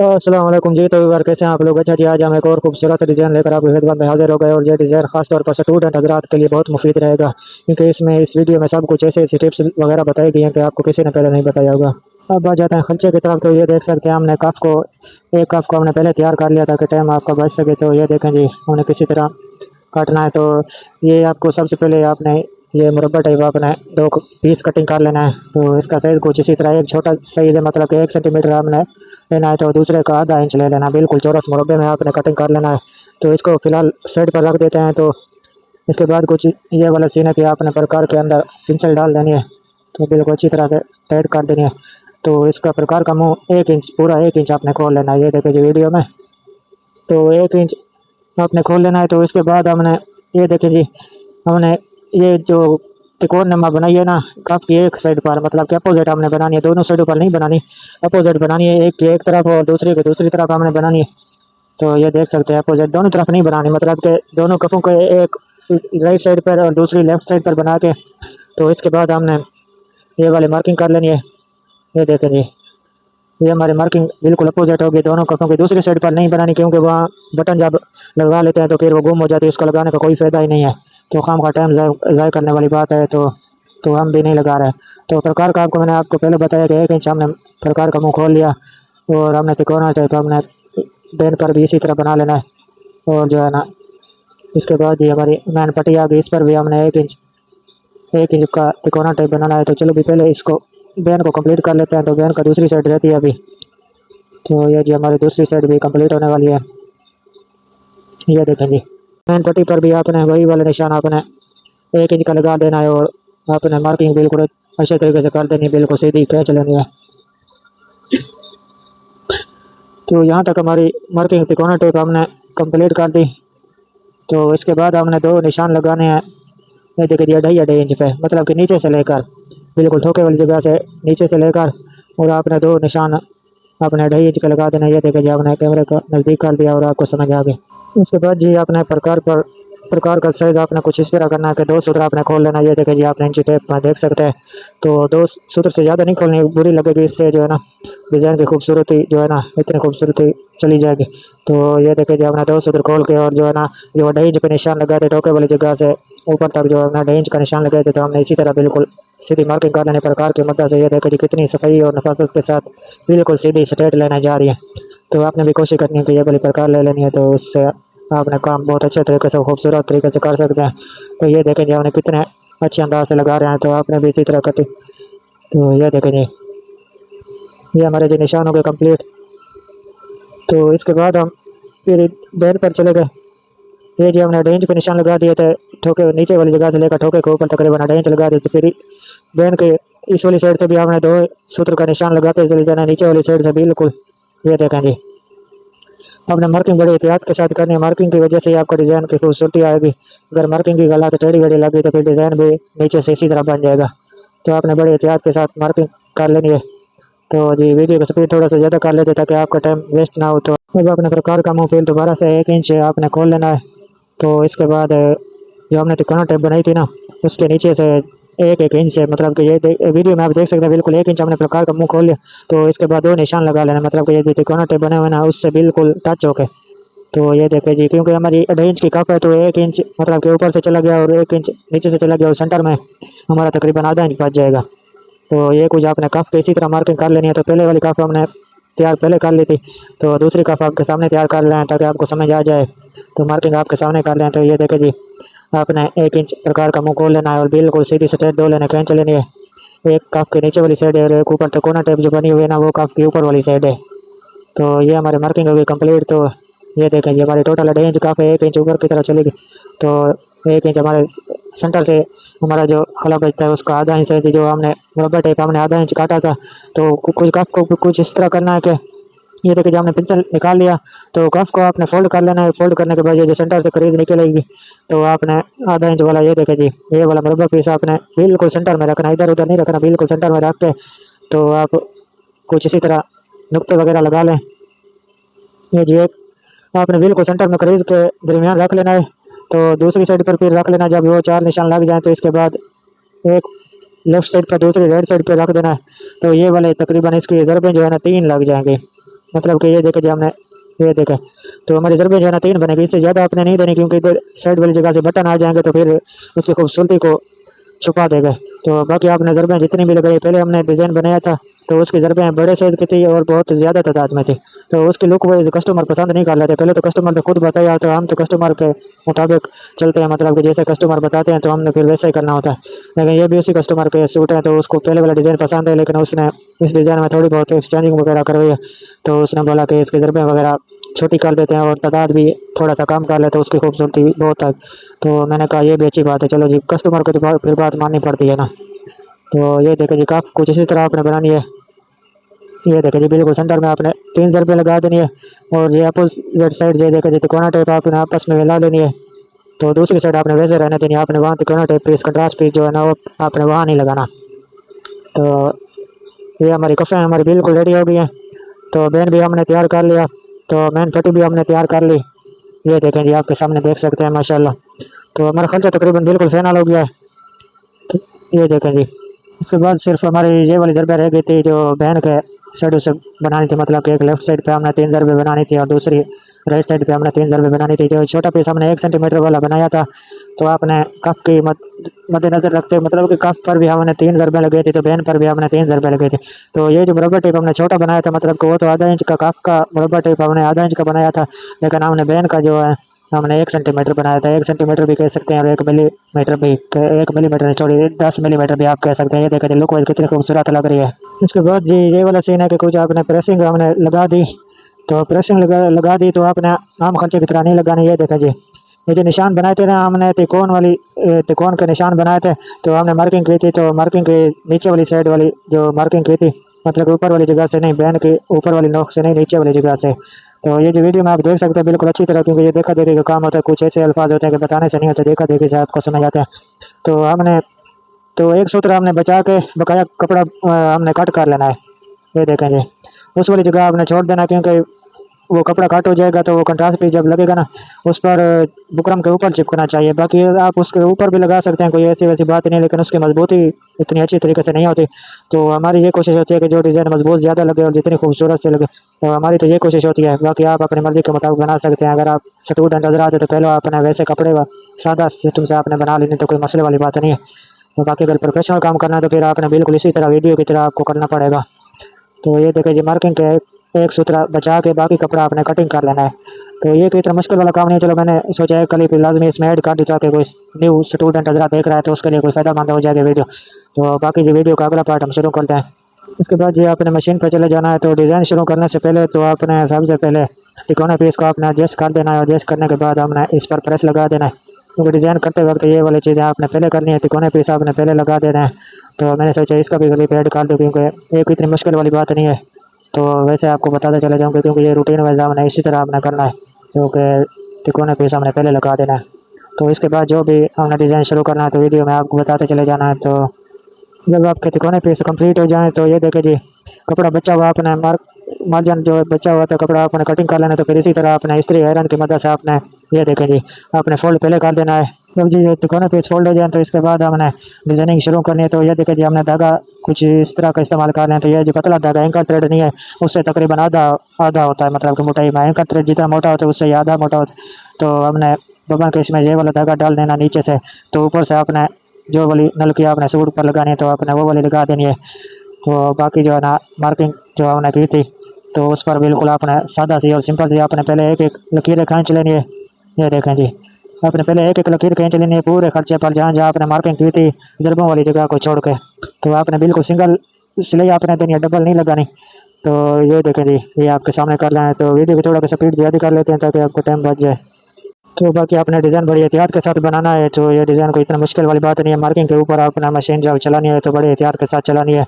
अस्सलाम वालेकुम जी। तो बार कैसे हैं आप लोग? अच्छा जी, आज हम एक और खूबसूरत सा डिज़ाइन लेकर आपकी खिदमत में हाजिर हो गए और ये डिज़ाइन खास तौर पर स्टूडेंट हजरात के लिए बहुत मुफीद रहेगा, क्योंकि इसमें इस वीडियो में सब कुछ ऐसे ऐसी टिप्स वगैरह बताई गई हैं कि आपको किसी ने पहले नहीं बताया होगा। अब आ जाते हैं खर्चे की तरफ। तो ये देख सकते हैं हमने कफ को, एक कफ को हमने पहले तैयार कर लिया ताकि टाइम आपका बच सके। तो ये देखें जी, हमने किसी तरह काटना है। तो ये आपको सबसे पहले आपने ये मुरब्बा टाइप आपने दो पीस कटिंग कर लेना है। तो इसका साइज़ कुछ इसी तरह, एक छोटा साइज़ है मतलब कि 1 सेंटीमीटर हमने लेना है, तो दूसरे का आधा इंच ले लेना, बिल्कुल चौरस मुरब्बे में आपने कटिंग कर लेना है। तो इसको फिलहाल साइड पर रख देते हैं। तो इसके बाद कुछ ये वाला सीन है कि आपने प्रकार के अंदर पिंसल डाल देनी है, तो बिल्कुल अच्छी तरह से टाइट कर देनी है। तो इसका प्रकार का मुँह 1 इंच, पूरा 1 इंच आपने खोल लेना है। ये देखिए जी वीडियो में, तो 1 इंच आपने खोल लेना है। तो इसके बाद हमने ये देखिए जी, हमने ये जो त्रिकोण नमा बनाई है ना कप की एक साइड पर, मतलब कि अपोजिट हमने बनानी है, दोनों साइडों पर नहीं बनानी, अपोजिट बनानी है। एक की एक तरफ और दूसरी की दूसरी तरफ हमने बनानी है। तो ये देख सकते हैं अपोजिट दोनों तरफ नहीं बनानी, मतलब कि दोनों कपों को एक राइट साइड पर और दूसरी लेफ्ट साइड पर बना के, तो इसके बाद हमने ये वाली मार्किंग कर लेनी है। ये देखें जी, ये हमारी मार्किंग बिल्कुल अपोजिट होगी, दोनों कपों की दूसरी साइड पर नहीं बनानी, क्योंकि वहाँ बटन जब लगा लेते हैं तो फिर वो गुम हो जाती है, उसको लगाने का कोई फ़ायदा ही नहीं है। तो खाम का टाइम ज़ाय करने वाली बात है। तो हम भी नहीं लगा रहे। तो प्रकार का आपको मैंने आपको पहले बताया कि 1 इंच हमने प्रकार का मुँह खोल लिया और हमने तिकोना टाइप हमने बेन पर भी इसी तरह बना लेना है। और जो है ना, इसके बाद ये हमारी मैन पट्टी आ गई, इस पर भी हमने 1 इंच का तिकोना टाइप बनाना है। तो चलो भी पहले इसको बेन को कंप्लीट कर लेते हैं। तो बेन का दूसरी साइड रहती है अभी, तो ये जी हमारी दूसरी साइड भी कंप्लीट होने वाली है। ये देखें जी, मैन पट्टी पर भी आपने वही वाला निशान आपने 1 इंच का लगा देना है और आपने मार्किंग बिल्कुल अच्छे तरीके से कर देनी है, बिल्कुल सीधी खींच लेनी है। तो यहाँ तक हमारी मार्किंग तिकोना टेप हमने कंप्लीट कर दी। तो इसके बाद हमने दो निशान लगाने हैं। ये देखिए जी, 2.5 इंच पे, मतलब कि नीचे से लेकर बिल्कुल ठोके वाली जगह से नीचे से लेकर, और आपने दो निशान आपने 2.5 इंच का लगा देना। ये देखिए जी, आपने कैमरे का नज़दीक कर दिया और आपको समझ आ गई। उसके बाद जी आपने प्रकार का साइज़ आपने कुछ इस तरह करना है कि 2 सूत्र आपने खोल लेना। ये देखिए जी, आपने इंची टेप में देख सकते हैं। तो 2 सूत्र से ज़्यादा नहीं खोलनी, बुरी लगेगी, इससे जो है ना डिज़ाइन की खूबसूरती जो है ना इतनी खूबसूरती चली जाएगी। तो ये देखिए जी, आपने 2 सूत्र खोल के और जो है ना जो 2.5 इंच पे निशान लगाए थे टोके वाली जगह से ऊपर तक, जो हमने 2.5 इंच का निशान लगाए थे, तो हमने इसी तरह बिल्कुल सीधी मार्किंग कर लेने प्रकार की मदद से। ये देखिए जी, कितनी सफाई और नफासत के साथ बिल्कुल सीधी स्ट्रेट लेने जा रही है। तो आपने भी कोशिश करनी है कि ये वाली प्रकार ले लेनी है, तो उससे आपने काम बहुत अच्छे तरीके से खूबसूरत तरीके से कर सकते हैं। तो ये देखें जी, हमने कितने अच्छे अंदाज से लगा रहे हैं, तो आपने भी इसी तरह कटी। तो ये देखें जी, ये हमारे जो निशान हो गए कम्प्लीट। तो इसके बाद हम फिर बेर पर चले गए। ये जी, हमने 2.5 इंच पे निशान लगा दिए थे, ठोके नीचे वाली जगह से लेकर ठोके के ऊपर तकरीबन 2.5 इंच लगा दिए थे। फिर बेन के इस वाली साइड से भी हमने 2 सूत्र का निशान लगाते चले जाना नीचे वाली साइड से बिल्कुल। ये देखें जी, आपने मार्किंग बड़े एहतियात के साथ करनी है, मार्किंग की वजह से ही आपका डिज़ाइन की खूबसूरती आएगी। अगर मार्किंग की गलत टेढ़ी वेढ़ी लगी तो फिर डिज़ाइन भी नीचे से इसी तरह बन जाएगा। तो आपने बड़े एहतियात के साथ मार्किंग कर लेनी है। तो जी वीडियो का स्पीड थोड़ा सा ज़्यादा कर लेते ताकि आपका टाइम वेस्ट ना हो। तो अब अपने प्रकार का मुँह फिर दोबारा से 1 इंच आपने खोल लेना है। तो इसके बाद जो हमने तिकोना टेप बनाई थी ना, उसके नीचे से एक एक इंच से, मतलब कि ये वीडियो में आप देख सकते हैं बिल्कुल 1 इंच हमने प्रकार का मुंह खोल लिया। तो इसके बाद दो निशान लगा लेना, मतलब कि ये जो तिकोना टेप बने हुए ना उससे बिल्कुल टच होके। तो ये देखिए जी, क्योंकि हमारी 2.5 इंच की कप है, तो 1 इंच मतलब कि ऊपर से चला गया और 1 इंच नीचे से चला गया और सेंटर में हमारा तकरीबन आधा इंच बच जाएगा। तो ये कुछ आपने कफ की इसी तरह मार्किंग कर लेनी है। तो पहले वाली कफ हमने तैयार पहले कर ली थी, तो दूसरी कफ आपके सामने तैयार कर लें ताकि आपको समझ आ जाए। तो मार्किंग आपके सामने कर लें। तो ये देखिए जी, आपने 1 इंच प्रकार का मुँह खोल लेना है और बिल्कुल सीधी स्ट्रेट दो लेने खींच लेनी है। एक कफ के नीचे वाली साइड है और एक ऊपर तिकोना टेप जो बनी हुई है ना वो कफ की ऊपर वाली साइड है। तो ये हमारी मार्किंग होगी कंप्लीट। तो ये देखें जी, हमारी टोटल 2.5 इंच काफ़ी 1 इंच ऊपर की तरफ चलेगी। तो 1 इंच हमारे सेंटर से हमारा जो खला बचता है उसका आधा इंच है, जो हमने मुरब्बा टाइप हमने आधा इंच काटा था। तो कुछ कफ को कुछ इस तरह करना है कि ये देखिए, जब हमने पेंसिल निकाल लिया तो कफ को आपने फोल्ड कर लेना है। फोल्ड करने के बाद ये जो सेंटर से क्रीज निकलेगी, तो आपने आधा इंच वाला ये देखिए जी, ये वाला मुरब्बा पीस आपने बिल्कुल सेंटर में रखना, इधर उधर नहीं रखना, बिल्कुल सेंटर में रख के तो आप कुछ इसी तरह नुक्ते वगैरह लगा लें। ये जी, एक आपने बिल्कुल सेंटर में क्रीज के दरमियान रख लेना है। तो दूसरी साइड पर फिर रख लेना, जब वो चार निशान लग जाए तो इसके बाद एक लेफ्ट साइड पर दूसरी राइट साइड पर रख देना है। तो ये वाले तकरीबन इसकी ज़रबें जो है ना 3 लग जाएंगे। मतलब कि ये देखे जी हमने, ये देखे। तो हमारी ज़रबें जो है ना 3 बनेगी, इससे ज़्यादा आपने नहीं देनी, क्योंकि इधर साइड वाली जगह से बटन आ जाएंगे तो फिर उसकी खूबसूरती को छुपा देगा। तो बाकी आपने ज़रबें जितनी भी लगाई, पहले हमने डिज़ाइन बनाया था तो उसकी ज़रबें बड़े साइज़ की थी और बहुत ज़्यादा तादाद में थी, तो उसकी लुक वाइज कस्टमर पसंद नहीं कर लेते। पहले तो कस्टमर ने खुद बताया, तो हम तो कस्टमर के मुताबिक चलते हैं, मतलब कि जैसे कस्टमर बताते हैं तो हमने फिर वैसे ही करना होता है। लेकिन ये भी उसी कस्टमर के सूट है, तो उसको पहले वाला डिज़ाइन पसंद है, लेकिन उसने इस डिज़ाइन में थोड़ी बहुत एक्सचेंजिंग वगैरह करवाई है। तो उसने बोला कि इसकी ज़रबें वगैरह छोटी कर देते हैं और तादाद भी थोड़ा सा कम कर लेते हैं, उसकी खूबसूरती बहुत है। तो मैंने कहा ये भी अच्छी बात है, चलो जी, कस्टमर को तो फिर बात माननी पड़ती है ना। तो ये देखें जी, काफ़ी कुछ इसी तरह आपने बनानी है। ये देखें जी, बिल्कुल सेंटर में आपने 3 ज़रबे लगा देनी है, और ये अपोजिट साइड ये देखें जी तिकोना टेप आपने आपस में मिला लेनी है। तो दूसरी साइड आपने वैसे रहने देनी है, आपने वहाँ तिकोना टेप पे इसका कंट्रास्ट पीस जो है ना वो आपने वहाँ नहीं लगाना। तो ये हमारी कफ़ें हमारी बिल्कुल रेडी हो गई हैं। तो बैन भी हमने तैयार कर लिया, तो मेन पट्टी भी हमने तैयार कर ली। ये देखें जी, आपके सामने देख सकते हैं माशाल्लाह। तो हमारा खर्चा तकरीबन बिल्कुल फाइनल हो गया है। तो ये देखें जी, उसके बाद सिर्फ हमारी ये वाली ज़रबे रह गई थी जो बहन के साइड से बनानी थी, मतलब कि एक लेफ्ट साइड पे हमने 3 ज़रबे बनानी थी और दूसरी राइट साइड पे हमने 3 ज़रबे बनानी थी। जो छोटा पीस हमने 1 सेंटीमीटर वाला बनाया था, तो आपने कफ की मद्देनजर रखते मतलब कि कफ पर भी हमने 3 ज़रबे लगे थे, तो बहन पर भी हमने 3 ज़रबे लगे थे। तो ये जो मुरब्बा टेप हमने छोटा बनाया था, मतलब कि वो तो आधा इंच का, कफ का मुरब्बा टेप हमने आधा इंच का बनाया था, लेकिन हमने बहन का जो है हमने 1 सेंटीमीटर बनाया था। 1 सेंटीमीटर भी कह सकते हैं और 1 मिलीमीटर भी, 1 मिलीमीटर नहीं छोड़ी 10 मिलीमीटर भी आप कह सकते हैं। ये देखिए लुक वाइज कितनी खूबसूरत लग रही है। इसके बाद जी ये वाला सीन है कि कुछ आपने प्रेसिंग हमने लगा दी, तो प्रेसिंग लगा दी तो आपने आम खर्चे की तरह नहीं लगानी। ये देखा जी, ये जो निशान बनाए थे ना हमने तिकोन के निशान बनाए थे, तो हमने मार्किंग की थी, तो मार्किंग की नीचे वाली साइड वाली जो मार्किंग की थी, मतलब ऊपर वाली जगह से नहीं, बैन की ऊपर वाली नोक से नहीं, नीचे वाली जगह से। तो ये जो वीडियो में आप देख सकते हैं बिल्कुल अच्छी तरह, क्योंकि ये देखा देखी का काम होता है, कुछ ऐसे अल्फाज होते हैं कि बताने से नहीं होते, देखा देखी से आपको समझ आते हैं। तो हमने तो एक सूत्र हमने बचा के बकाया कपड़ा हमने कट कर लेना है। ये देखें जी, उस वाली जगह आपने छोड़ देना, क्योंकि वो कपड़ा काट हो जाएगा तो वो कंट्रास्ट पीस जब लगेगा ना उस पर बुकरम के ऊपर चिपकना चाहिए। बाकी आप उसके ऊपर भी लगा सकते हैं, कोई ऐसी वैसी बात नहीं, लेकिन उसकी मजबूती इतनी अच्छी तरीके से नहीं होती। तो हमारी ये कोशिश होती है कि जो डिज़ाइन मजबूत ज़्यादा लगे और जितनी खूबसूरत से लगे, तो हमारी तो ये कोशिश होती है। बाकी आप अपनी मर्ज़ी के मुताबिक बना सकते हैं। अगर आप स्टूडेंट नजर आते तो पहले आपने वैसे कपड़े व सादा सिस्टम से आपने बना लेनी, तो कोई मसले वाली बात नहीं है। तो बाकी अगर प्रोफेशनल काम करना है तो फिर आपने बिल्कुल इसी तरह वीडियो की तरह आपको करना पड़ेगा। तो ये देखिए जी, मार्किंग के एक सूत्र बचा के बाकी कपड़ा आपने कटिंग कर लेना है। तो ये कोई इतना मुश्किल वाला काम नहीं है। चलो मैंने सोचा है कल ही लाजमी इसमें ऐड कर दी, ताकि कोई न्यू स्टूडेंट अगर देख रहा है तो उसके लिए कोई फ़ायदा मंद हो जाएगी वीडियो। तो बाकी जो वीडियो का अगला पार्ट हम शुरू करते हैं। उसके बाद ये आपने मशीन पर चले जाना है। तो डिज़ाइन शुरू करने से पहले तो आपने सबसे पहले तिकोना पीस को आपने एडजस्ट कर देना है, एडजस्ट करने के बाद हमने इस पर प्रेस लगा देना है, क्योंकि डिज़ाइन करते वक्त ये वाली चीज़ें आपने पहले करनी है। तिकोने पीस आपने पहले लगा देना है। तो मैंने सोचा इसका भी क्लिप ऐड कर दूँ, क्योंकि एक इतनी मुश्किल वाली बात नहीं है। तो वैसे आपको बताते चले जाऊँगा, क्योंकि ये रूटीन वाइज हमने इसी तरह आपने करना है, क्योंकि तिकोने पीस हमने पहले लगा देना है। तो इसके बाद जो भी हमने डिज़ाइन शुरू करना है तो वीडियो में आपको बताते चले जाना है। तो जब आपके तिकोने पीस कंप्लीट हो जाए तो ये देखे जी, कपड़ा बचा हुआ आपने मार्जिन जो बचा हुआ था कपड़ा आपने कटिंग कर लेना। तो फिर इसी तरह आपने इस्त्री आयरन की मदद से आपने ये देखें जी, आपने फोल्ड पहले कर देना है। जब जी ये तिकोने पीस फोल्ड हो जाए तो इसके बाद हमने डिजाइनिंग शुरू करनी है। तो ये देखें जी, हमने धागा कुछ इस तरह का इस्तेमाल कर लें। तो ये जो पतला धागा एंकर थ्रेड नहीं है, उससे तकरीबन आधा आधा होता है, मतलब कि मोटाई में एंकर थ्रेड जितना मोटा होता है उससे ये आधा मोटा होता है। तो हमने बबन के इसमें ये वाला धागा डाल देना नीचे से, तो ऊपर से आपने जो वाली नलकी आपने सूट पर लगानी है तो आपने वो वाली लगा देनी है। तो बाकी जो है ना मार्किंग जो हमने की थी तो उस पर बिल्कुल आपने सादा सी और सिंपल सी आपने पहले एक एक लकीरें खींच लेनी है। ये देखें जी, आपने पहले एक एक लकीर खींच लेनी है पूरे खर्चे पर, जहाँ जहाँ आपने मार्किंग की थी ज़रबों वाली जगह को छोड़ के। तो आपने बिल्कुल सिंगल सिलाई आपने देनी है, डबल नहीं लगानी। तो ये देखें जी, ये आपके सामने कर रहे हैं। तो वीडियो को थोड़ा सा स्पीड ज़्यादा कर लेते हैं ताकि आपको टाइम बच जाए। तो बाकी आपने डिज़ाइन बड़ी एहतियात के साथ बनाना है। तो ये डिज़ाइन कोई इतना मुश्किल वाली बात नहीं है। मार्किंग के ऊपर आपने मशीन जब चलानी है तो बड़े एहतियात के साथ चलानी है,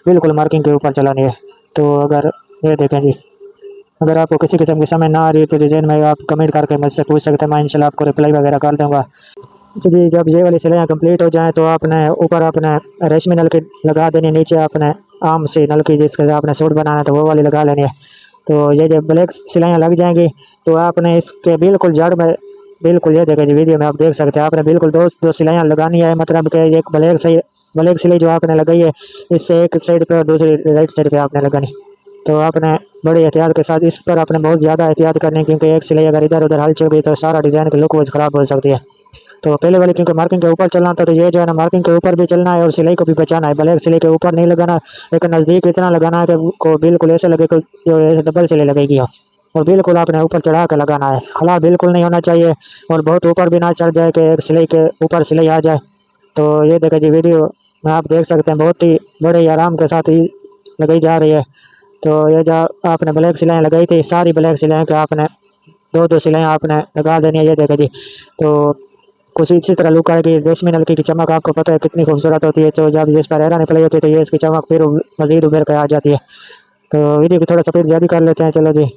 बिल्कुल मार्किंग के ऊपर चलानी है। तो अगर ये देखें जी, अगर आपको किसी किस्म की समझ ना आ रही है तो डिज़ाइन में आप कमेंट करके मुझसे पूछ सकते हैं, मैं इंशाल्लाह आपको रिप्लाई वगैरह कर दूँगा। तो जी जब ये वाली सिलाइयाँ कंप्लीट हो जाएँ तो आपने ऊपर आपने रेशमी नलकी लगा देनी है, नीचे आपने आम सी नलकी जिसके आपने सूट बनाना है तो वो वाली लगा लेनी है। तो ये जब ब्लैक सिलाइयाँ लग जाएंगी तो आपने इसके बिल्कुल जड़ में बिल्कुल ये देखें जी, वीडियो में आप देख सकते हैं, आपने बिल्कुल दो दो सिलाइयाँ लगानी है। मतलब कि एक ब्लैक सिलाई जो आपने लगाई है इससे एक साइड पे और दूसरी राइट साइड पे आपने लगानी। तो आपने बड़ी एहतियात के साथ इस पर आपने बहुत ज़्यादा एहतियात करनी है, क्योंकि एक सिलाई अगर इधर उधर हल चल गई तो सारा डिज़ाइन की लुक ख़राब हो सकती है। तो पहले वाली क्योंकि मार्किंग के ऊपर चलना था, तो ये जो है ना मार्किंग के ऊपर भी चलना है और सिलाई को भी बचाना है। ब्लैक सिलाई के ऊपर नहीं लगाना, लेकिन नज़दीक इतना लगाना है कि को बिल्कुल ऐसे लगे कि जो ऐसे डबल सिलाई लगेगी हो, और बिल्कुल आपने ऊपर चढ़ा के लगाना है। खला बिल्कुल नहीं होना चाहिए और बहुत ऊपर भी ना चढ़ जाए कि एक सिलाई के ऊपर सिलाई आ जाए। तो ये देखिए जी वीडियो में आप देख सकते हैं बहुत ही बड़े ही आराम के साथ ही लगाई जा रही है। तो ये जो आपने ब्लैक सिलाई लगाई थी, सारी ब्लैक सिलाई का आपने दो दो सिलाई आपने लगा देनी है। ये देखिए जी, तो कुछ इसी तरह लुक आएगी। रेशमी नलकी की चमक आपको पता है कितनी खूबसूरत होती है, तो जब जिस पर एरा निकली होती है तो ये इसकी चमक फिर मजीद उभर कर आ जाती है। तो वीडियो की थोड़ा स्पीड ज़्यादा कर लेते हैं, चलो जी।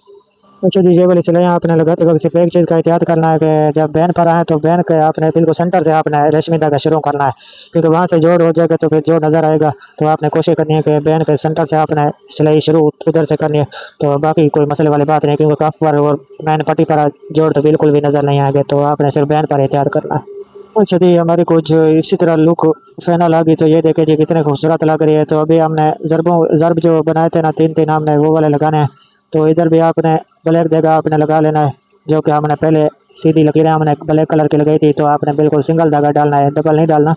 अच्छा जी, ये वाली सिलाइयाँ आपने लगाते वक्त सिर्फ एक चीज़ का एहतियात करना है कि जब बैन पर आए तो बैन के आपने बिल्कुल सेंटर से आपने रेशमी धागा शुरू करना है, क्योंकि वहाँ से जोड़ हो जाएगा तो फिर जोड़ नज़र आएगा। तो आपने कोशिश करनी है कि बैन के सेंटर से आपने सिलाई शुरू उधर से करनी है। तो बाकी कोई मसले वाली बात नहीं, क्योंकि कफ पर और मैन पट्टी पर जोड़ तो बिल्कुल भी नज़र नहीं आएंगे। तो आपने सिर्फ बैन पर एहतियात करना है। अच्छा जी, हमारी कुछ इसी तरह लुक फाइनल आ गई। तो ये देखे जी कितने खूबसूरत लग रही है। तो अभी हमने ज़रब जो बनाए थे ना, तीन तीन हमने वो वाले लगाने हैं। तो इधर भी आपने ब्लैक जगह आपने लगा लेना है, जो कि हमने पहले सीधी लकीरें हमने ब्लैक कलर की लगाई थी। तो आपने बिल्कुल सिंगल धागा डालना है, डबल नहीं डालना।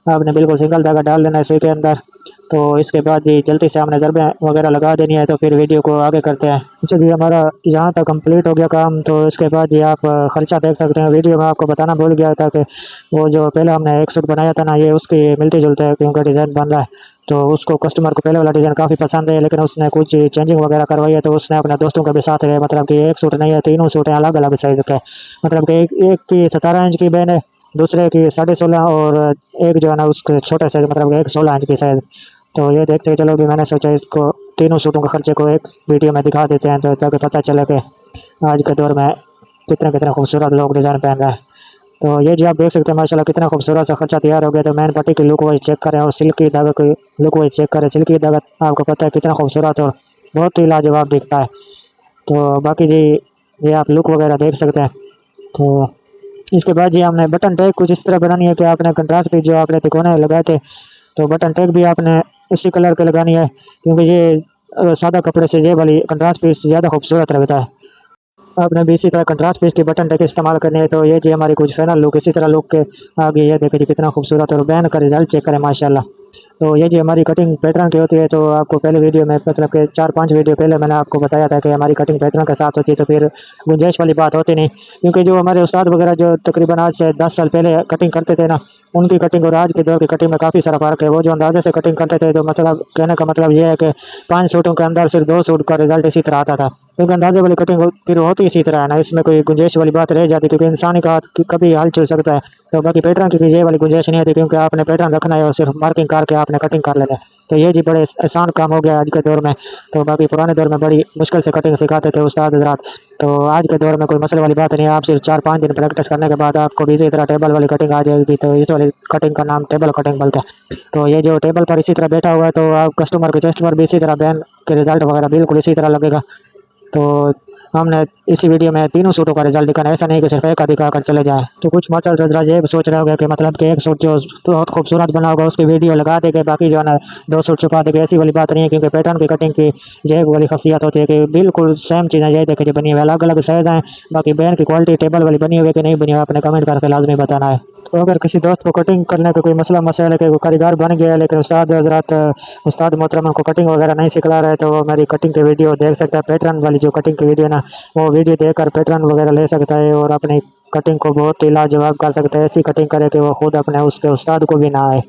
आपने बिल्कुल सिंगल धागा डाल देना है सुई के अंदर। तो इसके बाद जी जल्दी से हमने ज़रबें वगैरह लगा देनी है। तो फिर वीडियो को आगे करते हैं। अच्छा जी, हमारा यहाँ तक कंप्लीट हो गया काम। तो इसके बाद जी आप खर्चा देख सकते हैं। वीडियो में आपको बताना भूल गया था कि वो जो पहले हमने एक सूट बनाया था ना, ये उसकी मिलती जुलता है, क्योंकि डिज़ाइन बन रहा है। तो उसको कस्टमर को पहले वाला डिज़ाइन काफ़ी पसंद है, लेकिन उसने कुछ चेंजिंग वगैरह करवाई है। तो उसने अपने दोस्तों के भी साथ है, मतलब कि एक सूट नहीं है, तीनों सूट हैं अलग अलग साइज़ के। मतलब कि एक की 17 इंच की बैन है, दूसरे की 16.5, और एक जो है ना उसके छोटे साइज मतलब एक 16 इंच की साइज। तो ये देखते चलो भी मैंने सोचा इसको तीनों सूटों के खर्चे को एक वीडियो में दिखा देते हैं, तो ताकि पता चले कि आज के दौर में कितने कितने खूबसूरत लोग डिज़ाइन पहन रहे हैं। तो ये जी आप देख सकते हैं माशाल्लाह कितना खूबसूरत सा खर्चा तैयार हो गया। तो मैन पट्टी की लुक वाइज चेक करें और सिल्क की धागे की लुक वाइज चेक करें। सिल्क की धागा आपको पता है कितना खूबसूरत और बहुत ही लाजवाब दिखता है। तो बाकी जी ये आप लुक वगैरह देख सकते हैं। तो इसके बाद जी हमने बटन टैग कुछ इस तरह बनानी है कि आपने कंट्रास्ट पीस जो आपने तिकोने लगाए थे, तो बटन टैग भी आपने उसी कलर के लगानी है, क्योंकि ये सादा कपड़े से ये वाली कंट्रास्ट पीस ज़्यादा खूबसूरत लगता है। आपने भी इसी तरह कंट्रास्ट पीस की बटन टैग इस्तेमाल करनी है। तो ये जी हमारी कुछ फाइनल लुक इसी तरह लुक के आ गई है। देखिए जी कितना खूबसूरत, और बैन का रिजल्ट चेक करें माशाल्लाह। तो ये जी हमारी कटिंग पैटर्न की होती है। तो आपको पहले वीडियो में मतलब कि 4-5 वीडियो पहले मैंने आपको बताया था कि हमारी कटिंग पैटर्न के साथ होती है, तो फिर गुंजाइश वाली बात होती नहीं, क्योंकि जो हमारे उस्ताद वगैरह जो तकरीबन आज से 10 साल पहले कटिंग करते थे ना, उनकी कटिंग और आज के दौर की कटिंग में काफ़ी सारा फ़र्क है। वो जो अंदाजे से कटिंग करते थे, तो मतलब कहने का मतलब ये है कि 5 सूटों के अंदर सिर्फ 2 सूट का रिजल्ट इसी तरह आता था, क्योंकि अंदाजे वाली कटिंग फिर होती इसी तरह है ना, इसमें कोई गुंजाइश वाली बात रह जाती, क्योंकि इंसानी का हाथ कभी हाल चल सकता है। तो बाकी पैटर्न की ये वाली गुंजाइश नहीं आती, क्योंकि आपने पैटर्न रखना है और सिर्फ मार्किंग करके आपने कटिंग कर लेना है। तो ये जी बड़े आसान काम हो गया आज के दौर में। तो बाकी पुराने दौर में बड़ी मुश्किल से कटिंग सिखाते थे उस्ताद हज़रात। तो आज के दौर में कोई मसले वाली बात नहीं है, आप सिर्फ 4-5 दिन प्रैक्टिस करने के बाद आपको भी इसी तरह टेबल वाली कटिंग आ जाएगी। तो इस वाली कटिंग का नाम टेबल कटिंग बोलते हैं। तो ये जो टेबल पर इसी तरह बैठा हुआ है, तो आप कस्टमर के चेस्ट पर भी इसी तरह बैन के रिजल्ट वगैरह बिल्कुल इसी तरह लगेगा। तो हमने इसी वीडियो में तीनों सूटों का रिजल्ट दिखाना है, ऐसा नहीं कि सिर्फ एक का दिखा कर चले जाएं। तो कुछ मास्टर हजरात ये सोच रहे होंगे कि मतलब कि एक सूट जो बहुत खूबसूरत बना होगा उसकी वीडियो लगा देंगे, बाकी जो है ना 2 सूट छुपा देंगे। ऐसी वाली बात नहीं है, क्योंकि पैटर्न की कटिंग की ये वाली खासियत होती है कि बिल्कुल सेम चीज़ें ये देखे जो बनी हुई है, अलग अलग साइज हैं। बाकी बैन की क्वालिटी टेबल वाली बनी हुई है कि नहीं बनी हुई, आपने कमेंट करके लाजमी बताना है। तो अगर किसी दोस्त को कटिंग करने का कोई मसला मसाइल है कि वो कारीगर बन गया है, लेकिन उस्ताद हजरात उस्ताद मोहतरम उनको कटिंग वगैरह नहीं सिखला रहे, तो वो मेरी कटिंग की वीडियो देख सकता है। पैटर्न वाली जो कटिंग की वीडियो ना, वो वीडियो देखकर पैटर्न वगैरह ले सकता है और अपनी कटिंग को बहुत ही लाजवाब कर सकता है। ऐसी कटिंग करे कि वो खुद अपने उसके उस्ताद को भी ना आए।